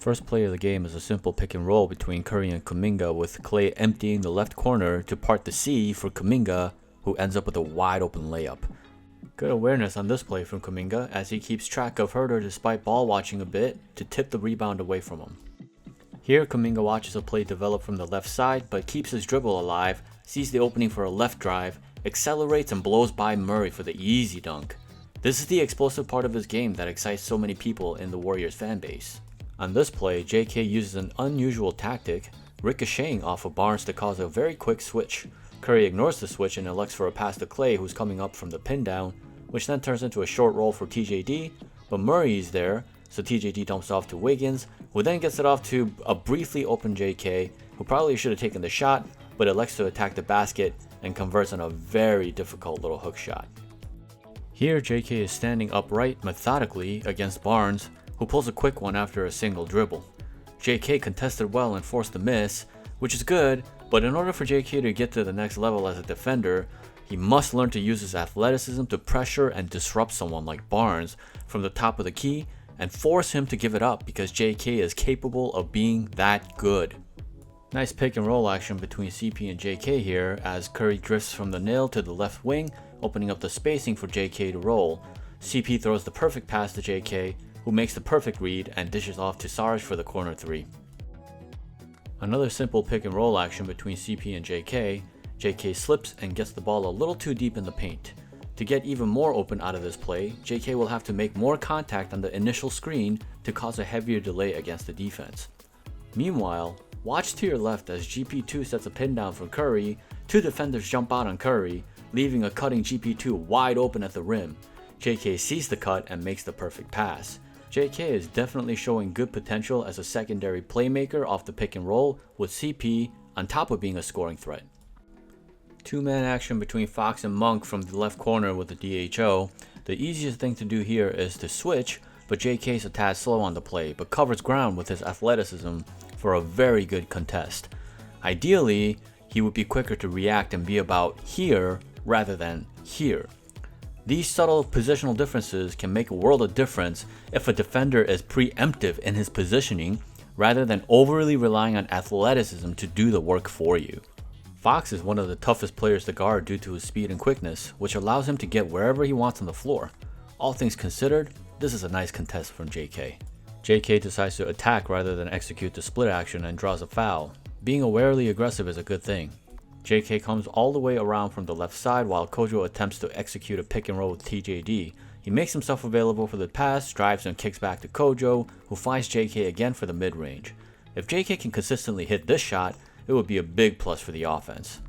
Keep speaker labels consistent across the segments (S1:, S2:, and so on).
S1: First play of the game is a simple pick and roll between Curry and Kuminga, with Klay emptying the left corner to part the C for Kuminga, who ends up with a wide open layup. Good awareness on this play from Kuminga, as he keeps track of Herder despite ball watching a bit to tip the rebound away from him. Here Kuminga watches a play develop from the left side but keeps his dribble alive, sees the opening for a left drive, accelerates and blows by Murray for the easy dunk. This is the explosive part of his game that excites so many people in the Warriors fanbase. On this play, JK uses an unusual tactic, ricocheting off of Barnes to cause a very quick switch. Curry ignores the switch and elects for a pass to Klay, who's coming up from the pin down, which then turns into a short roll for TJD, but Murray is there, so TJD dumps off to Wiggins, who then gets it off to a briefly open JK, who probably should have taken the shot, but elects to attack the basket and converts on a very difficult little hook shot. Here JK is standing upright methodically against Barnes, who pulls a quick one after a single dribble. JK contested well and forced the miss, which is good, but in order for JK to get to the next level as a defender, he must learn to use his athleticism to pressure and disrupt someone like Barnes from the top of the key and force him to give it up, because JK is capable of being that good. Nice pick and roll action between CP and JK here, as Curry drifts from the nail to the left wing, opening up the spacing for JK to roll. CP throws the perfect pass to JK, who makes the perfect read and dishes off to Sarge for the corner 3. Another simple pick and roll action between CP and JK. JK slips and gets the ball a little too deep in the paint. To get even more open out of this play, JK will have to make more contact on the initial screen to cause a heavier delay against the defense. Meanwhile, watch to your left as GP2 sets a pin down for Curry, 2 defenders jump out on Curry, leaving a cutting GP2 wide open at the rim. JK sees the cut and makes the perfect pass. JK is definitely showing good potential as a secondary playmaker off the pick and roll, with CP on top of being a scoring threat. Two-man action between Fox and Monk from the left corner with the DHO. The easiest thing to do here is to switch, but JK is a tad slow on the play, but covers ground with his athleticism for a very good contest. Ideally, he would be quicker to react and be about here rather than here. These subtle positional differences can make a world of difference if a defender is preemptive in his positioning rather than overly relying on athleticism to do the work for you. Fox is one of the toughest players to guard due to his speed and quickness, which allows him to get wherever he wants on the floor. All things considered, this is a nice contest from JK. JK decides to attack rather than execute the split action and draws a foul. Being awarely aggressive is a good thing. JK comes all the way around from the left side while Kojo attempts to execute a pick and roll with TJD. He makes himself available for the pass, drives and kicks back to Kojo, who finds JK again for the mid-range. If JK can consistently hit this shot, it would be a big plus for the offense.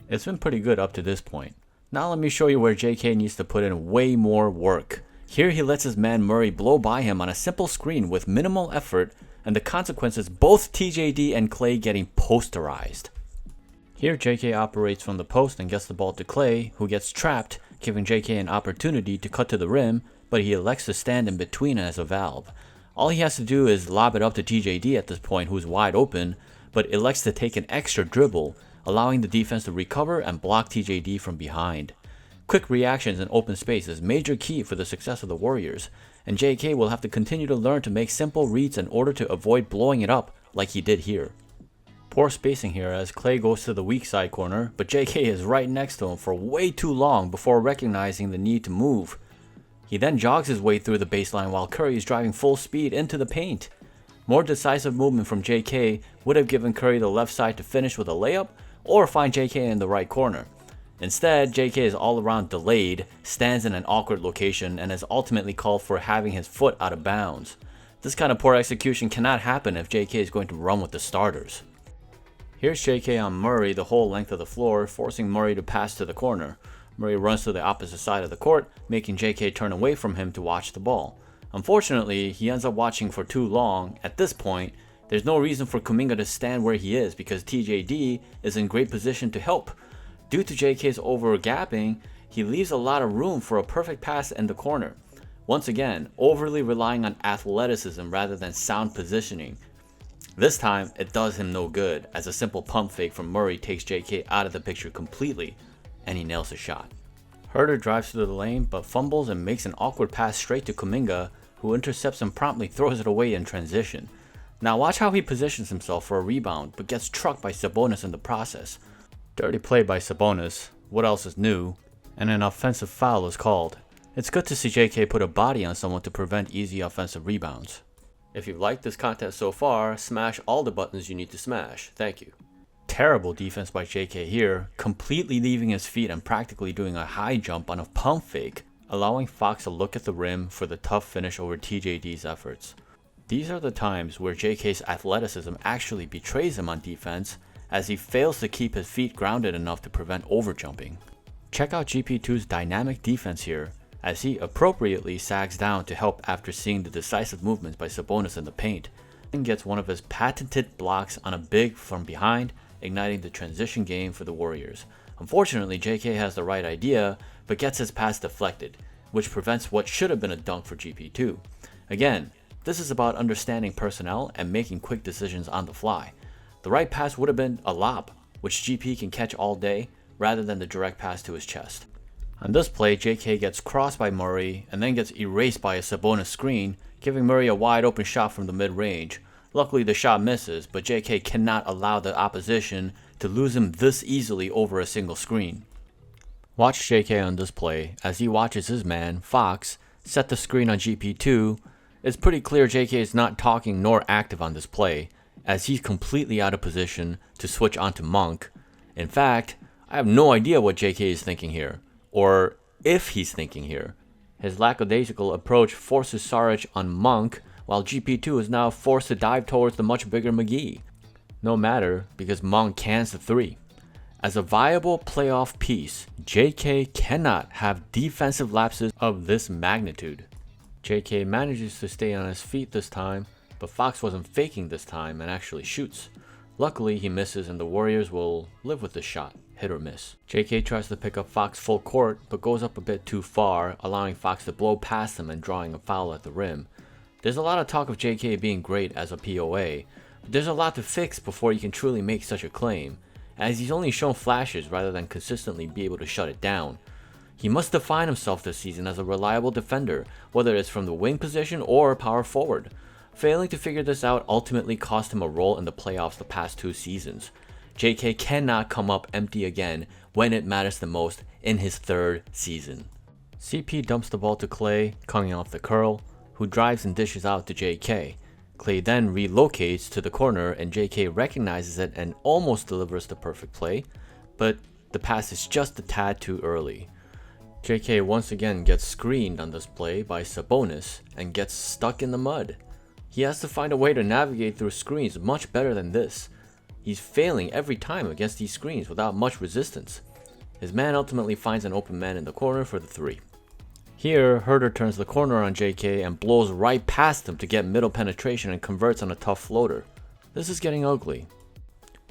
S1: It's been pretty good up to this point. Now let me show you where JK needs to put in way more work. Here he lets his man Murray blow by him on a simple screen with minimal effort, and the consequence is both TJD and Klay getting posterized. Here JK operates from the post and gets the ball to Klay, who gets trapped, giving JK an opportunity to cut to the rim, but he elects to stand in between as a valve. All he has to do is lob it up to TJD at this point, who's wide open, but elects to take an extra dribble, allowing the defense to recover and block TJD from behind. Quick reactions in open space is major key for the success of the Warriors, and JK will have to continue to learn to make simple reads in order to avoid blowing it up like he did here. Poor spacing here as Klay goes to the weak side corner, but JK is right next to him for way too long before recognizing the need to move. He then jogs his way through the baseline while Curry is driving full speed into the paint. More decisive movement from JK would have given Curry the left side to finish with a layup or find JK in the right corner. Instead, JK is all around delayed, stands in an awkward location, and is ultimately called for having his foot out of bounds. This kind of poor execution cannot happen if JK is going to run with the starters. Here's JK on Murray the whole length of the floor, forcing Murray to pass to the corner. Murray runs to the opposite side of the court, making JK turn away from him to watch the ball. Unfortunately, he ends up watching for too long. At this point, there's no reason for Kuminga to stand where he is because TJD is in great position to help. Due to JK's over-gapping, he leaves a lot of room for a perfect pass in the corner. Once again, overly relying on athleticism rather than sound positioning. This time, it does him no good, as a simple pump fake from Murray takes JK out of the picture completely, and he nails the shot. Herder drives through the lane, but fumbles and makes an awkward pass straight to Kuminga, who intercepts and promptly throws it away in transition. Now watch how he positions himself for a rebound, but gets trucked by Sabonis in the process. Dirty play by Sabonis, what else is new? And an offensive foul is called. It's good to see JK put a body on someone to prevent easy offensive rebounds. If you've liked this content so far, smash all the buttons you need to smash. Thank you. Terrible defense by JK here, completely leaving his feet and practically doing a high jump on a pump fake, allowing Fox to look at the rim for the tough finish over TJD's efforts. These are the times where JK's athleticism actually betrays him on defense, as he fails to keep his feet grounded enough to prevent overjumping. Check out GP2's dynamic defense here, as he appropriately sags down to help after seeing the decisive movements by Sabonis in the paint, and gets one of his patented blocks on a big from behind, igniting the transition game for the Warriors. Unfortunately, JK has the right idea, but gets his pass deflected, which prevents what should have been a dunk for GP2. Again, this is about understanding personnel and making quick decisions on the fly. The right pass would have been a lob, which GP can catch all day, rather than the direct pass to his chest. On this play, JK gets crossed by Murray and then gets erased by a Sabonis screen, giving Murray a wide open shot from the mid-range. Luckily the shot misses, but JK cannot allow the opposition to lose him this easily over a single screen. Watch JK on this play as he watches his man, Fox, set the screen on GP2. It's pretty clear JK is not talking nor active on this play, as he's completely out of position to switch onto Monk. In fact, I have no idea what JK is thinking here, or if he's thinking here. His lackadaisical approach forces Saric on Monk, while GP2 is now forced to dive towards the much bigger McGee. No matter, because Monk cans the three. As a viable playoff piece, JK cannot have defensive lapses of this magnitude. JK manages to stay on his feet this time, but Fox wasn't faking this time and actually shoots. Luckily, he misses and the Warriors will live with the shot, hit or miss. JK tries to pick up Fox full court, but goes up a bit too far, allowing Fox to blow past him and drawing a foul at the rim. There's a lot of talk of JK being great as a POA, but there's a lot to fix before you can truly make such a claim, as he's only shown flashes rather than consistently be able to shut it down. He must define himself this season as a reliable defender, whether it's from the wing position or power forward. Failing to figure this out ultimately cost him a role in the playoffs the past 2 seasons. JK cannot come up empty again when it matters the most in his 3rd season. CP dumps the ball to Clay, coming off the curl, who drives and dishes out to JK. Clay then relocates to the corner and JK recognizes it and almost delivers the perfect play, but the pass is just a tad too early. JK once again gets screened on this play by Sabonis and gets stuck in the mud. He has to find a way to navigate through screens much better than this. He's failing every time against these screens without much resistance. His man ultimately finds an open man in the corner for the 3. Here, Herder turns the corner on JK and blows right past him to get middle penetration and converts on a tough floater. This is getting ugly.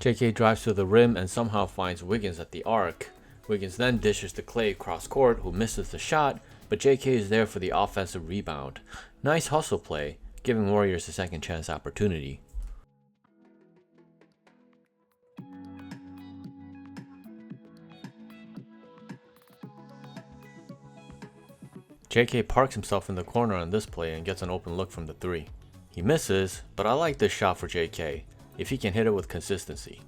S1: JK drives to the rim and somehow finds Wiggins at the arc. Wiggins then dishes to Clay cross court, who misses the shot, but JK is there for the offensive rebound. Nice hustle play, giving Warriors a second chance opportunity. JK parks himself in the corner on this play and gets an open look from the 3. He misses, but I like this shot for JK, if he can hit it with consistency.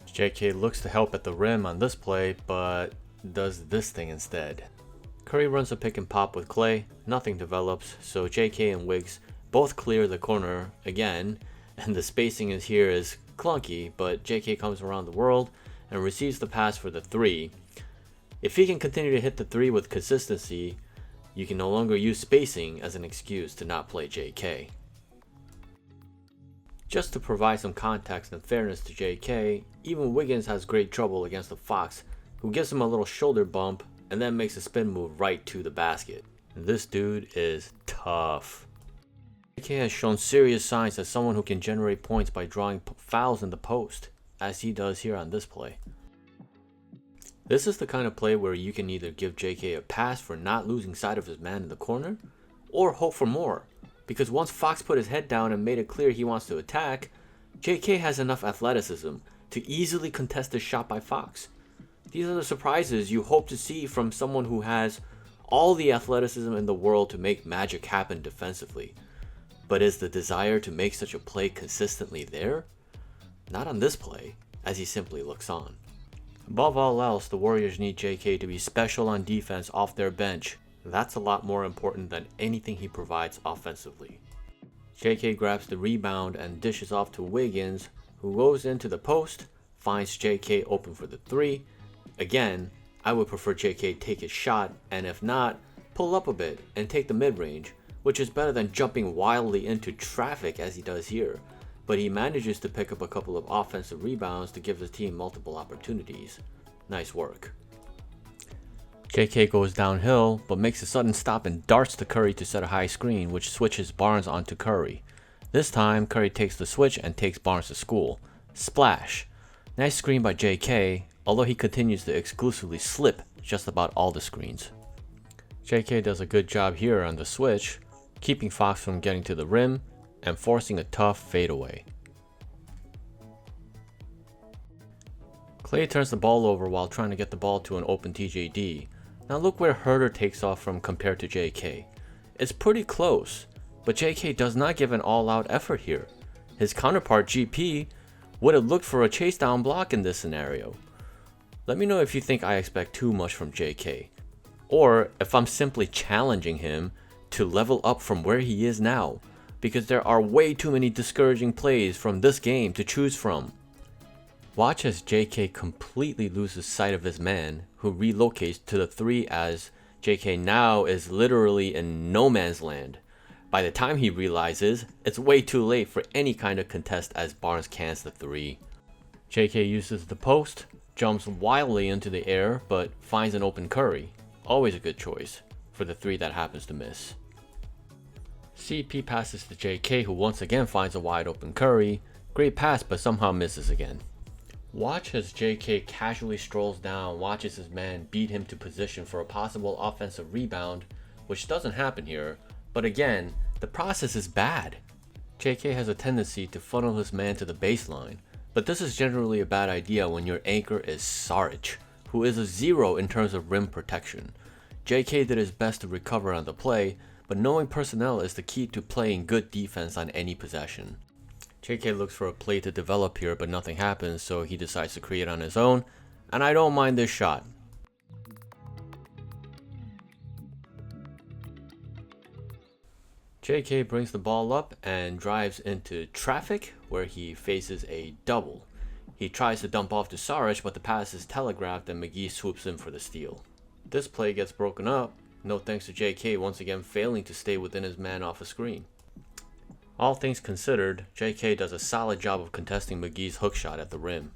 S1: JK looks to help at the rim on this play, but does this thing instead. Curry runs a pick and pop with Clay, nothing develops, so JK and Wiggs both clear the corner again, and the spacing here is clunky, but JK comes around the world and receives the pass for the 3. If he can continue to hit the 3 with consistency, you can no longer use spacing as an excuse to not play JK. Just to provide some context and fairness to JK, even Wiggins has great trouble against the Fox, who gives him a little shoulder bump and then makes a spin move right to the basket. And this dude is tough. JK has shown serious signs as someone who can generate points by drawing fouls in the post, as he does here on this play. This is the kind of play where you can either give JK a pass for not losing sight of his man in the corner, or hope for more, because once Fox put his head down and made it clear he wants to attack, JK has enough athleticism to easily contest the shot by Fox. These are the surprises you hope to see from someone who has all the athleticism in the world to make magic happen defensively. But is the desire to make such a play consistently there? Not on this play, as he simply looks on. Above all else, the Warriors need JK to be special on defense off their bench. That's a lot more important than anything he provides offensively. JK grabs the rebound and dishes off to Wiggins, who goes into the post, finds JK open for the three. Again, I would prefer JK take his shot, and if not, pull up a bit and take the mid-range, which is better than jumping wildly into traffic as he does here. But he manages to pick up a couple of offensive rebounds to give the team multiple opportunities. Nice work. JK goes downhill, but makes a sudden stop and darts to Curry to set a high screen, which switches Barnes onto Curry. This time, Curry takes the switch and takes Barnes to school. Splash! Nice screen by JK, although he continues to exclusively slip just about all the screens. JK does a good job here on the switch, keeping Fox from getting to the rim and forcing a tough fadeaway. Klay turns the ball over while trying to get the ball to an open TJD. Now look where Herter takes off from compared to JK. It's pretty close, but JK does not give an all-out effort here. His counterpart GP would have looked for a chase down block in this scenario. Let me know if you think I expect too much from JK, or if I'm simply challenging him to level up from where he is now, because there are way too many discouraging plays from this game to choose from. Watch as JK completely loses sight of his man, who relocates to the three as JK now is literally in no man's land. By the time he realizes, it's way too late for any kind of contest as Barnes cans the three. JK uses the post, jumps wildly into the air, but finds an open Curry. Always a good choice for the three that happens to miss. CP passes to JK, who once again finds a wide open Curry. Great pass, but somehow misses again. Watch as JK casually strolls down, watches his man beat him to position for a possible offensive rebound, which doesn't happen here, but again, the process is bad. JK has a tendency to funnel his man to the baseline, but this is generally a bad idea when your anchor is Saric, who is a 0 in terms of rim protection. JK did his best to recover on the play, but knowing personnel is the key to playing good defense on any possession. JK looks for a play to develop here, but nothing happens, so he decides to create on his own, and I don't mind this shot. JK brings the ball up and drives into traffic, where he faces a double. He tries to dump off to Saric, but the pass is telegraphed and McGee swoops in for the steal. This play gets broken up, no thanks to JK once again failing to stay within his man off a screen. All things considered, JK does a solid job of contesting McGee's hook shot at the rim.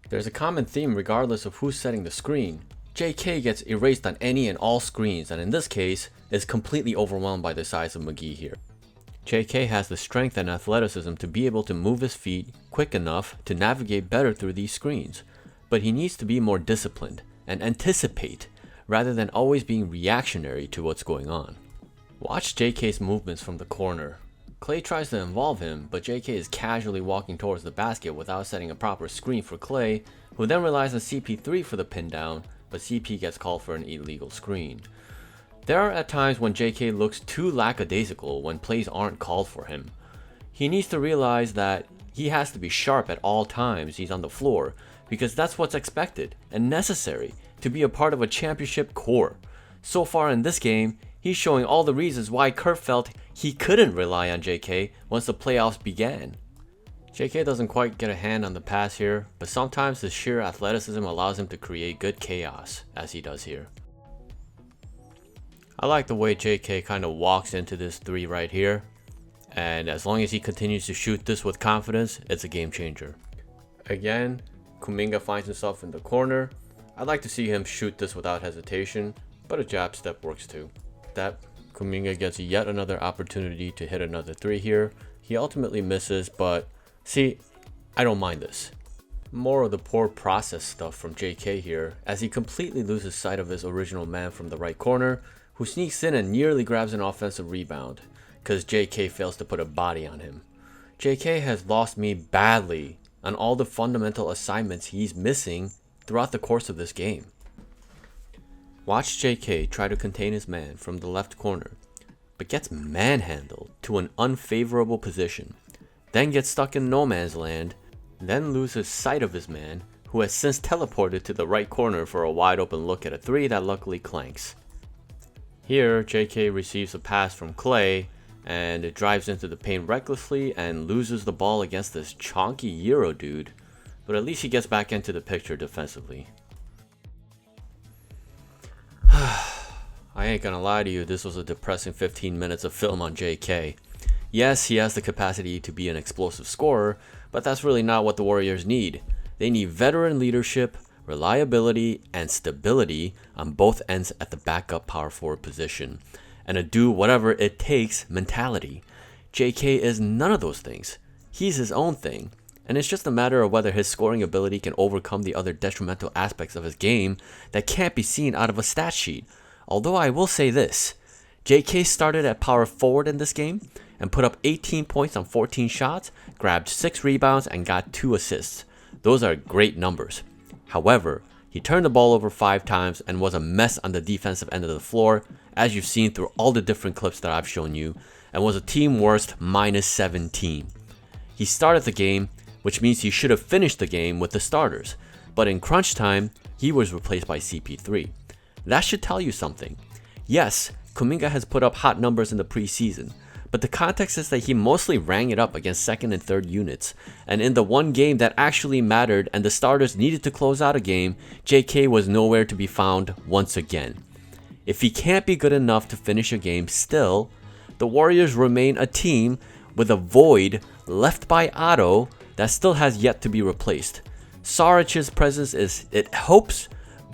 S1: There's a common theme regardless of who's setting the screen. JK gets erased on any and all screens, and in this case, is completely overwhelmed by the size of McGee here. JK has the strength and athleticism to be able to move his feet quick enough to navigate better through these screens, but he needs to be more disciplined and anticipate rather than always being reactionary to what's going on. Watch JK's movements from the corner. Klay tries to involve him, but JK is casually walking towards the basket without setting a proper screen for Klay, who then relies on CP3 for the pin down, but CP gets called for an illegal screen. There are at times when JK looks too lackadaisical when plays aren't called for him. He needs to realize that he has to be sharp at all times he's on the floor, because that's what's expected and necessary to be a part of a championship core. So far in this game, he's showing all the reasons why Kerr felt he couldn't rely on JK once the playoffs began. JK doesn't quite get a hand on the pass here, but sometimes his sheer athleticism allows him to create good chaos, as he does here. I like the way JK kind of walks into this three right here, and as long as he continues to shoot this with confidence, it's a game changer. Again, Kuminga finds himself in the corner. I'd like to see him shoot this without hesitation, but a jab step works too. Kuminga gets yet another opportunity to hit another three here. He ultimately misses, but see, I don't mind this. More of the poor process stuff from JK here, as he completely loses sight of his original man from the right corner, who sneaks in and nearly grabs an offensive rebound, cause JK fails to put a body on him. JK has lost me badly on all the fundamental assignments he's missing throughout the course of this game. Watch JK try to contain his man from the left corner. but gets manhandled to an unfavorable position, then gets stuck in no man's land, then loses sight of his man, who has since teleported to the right corner for a wide open look at a 3 that luckily clanks. Here, JK receives a pass from Clay, and it drives into the paint recklessly and loses the ball against this chonky Euro dude, but at least he gets back into the picture defensively. I ain't gonna lie to you, this was a depressing 15 minutes of film on JK. Yes, he has the capacity to be an explosive scorer, but that's really not what the Warriors need. They need veteran leadership, reliability, and stability on both ends at the backup power forward position, and a do whatever it takes mentality. JK is none of those things. He's his own thing, and it's just a matter of whether his scoring ability can overcome the other detrimental aspects of his game that can't be seen out of a stat sheet. Although I will say this, JK started at power forward in this game and put up 18 points on 14 shots, grabbed 6 rebounds, and got 2 assists. Those are great numbers. However, he turned the ball over 5 times and was a mess on the defensive end of the floor, as you've seen through all the different clips that I've shown you, and was a team worst -17. He started the game, which means he should have finished the game with the starters, but in crunch time, he was replaced by CP3. That should tell you something. Yes, Kuminga has put up hot numbers in the preseason, but the context is that he mostly rang it up against second and third units, and in the one game that actually mattered and the starters needed to close out a game, JK was nowhere to be found once again. If he can't be good enough to finish a game still, the Warriors remain a team with a void left by Otto that still has yet to be replaced. Saric's presence it hopes,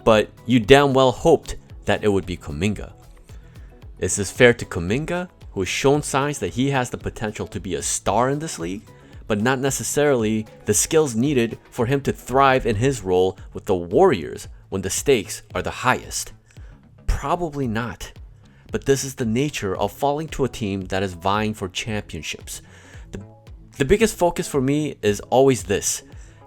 S1: but you damn well hoped that it would be Kuminga. Is this fair to Kuminga, who has shown signs that he has the potential to be a star in this league, but not necessarily the skills needed for him to thrive in his role with the Warriors when the stakes are the highest? Probably not. But this is the nature of falling to a team that is vying for championships. The biggest focus for me is always this: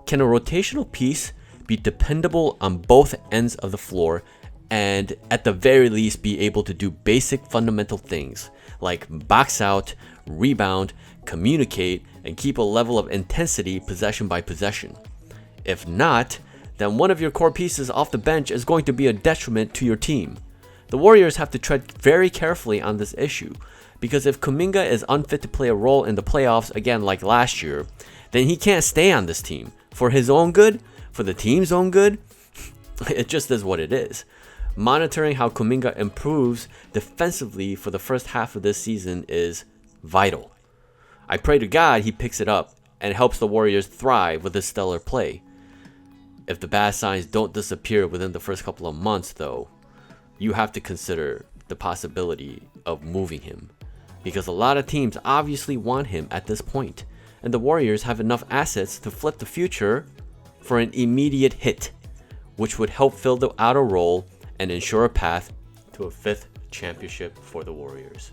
S1: can a rotational piece be dependable on both ends of the floor, and at the very least be able to do basic fundamental things like box out, rebound, communicate, and keep a level of intensity possession by possession? If not, then one of your core pieces off the bench is going to be a detriment to your team. The Warriors have to tread very carefully on this issue, because if Kuminga is unfit to play a role in the playoffs again like last year, then he can't stay on this team. For his own good, for the team's own good, it just is what it is. Monitoring how Kuminga improves defensively for the first half of this season is vital. I pray to God he picks it up and helps the Warriors thrive with his stellar play. If the bad signs don't disappear within the first couple of months, though, you have to consider the possibility of moving him, because a lot of teams obviously want him at this point, and the Warriors have enough assets to flip the future for an immediate hit, which would help fill the outer role and ensure a path to a 5th championship for the Warriors.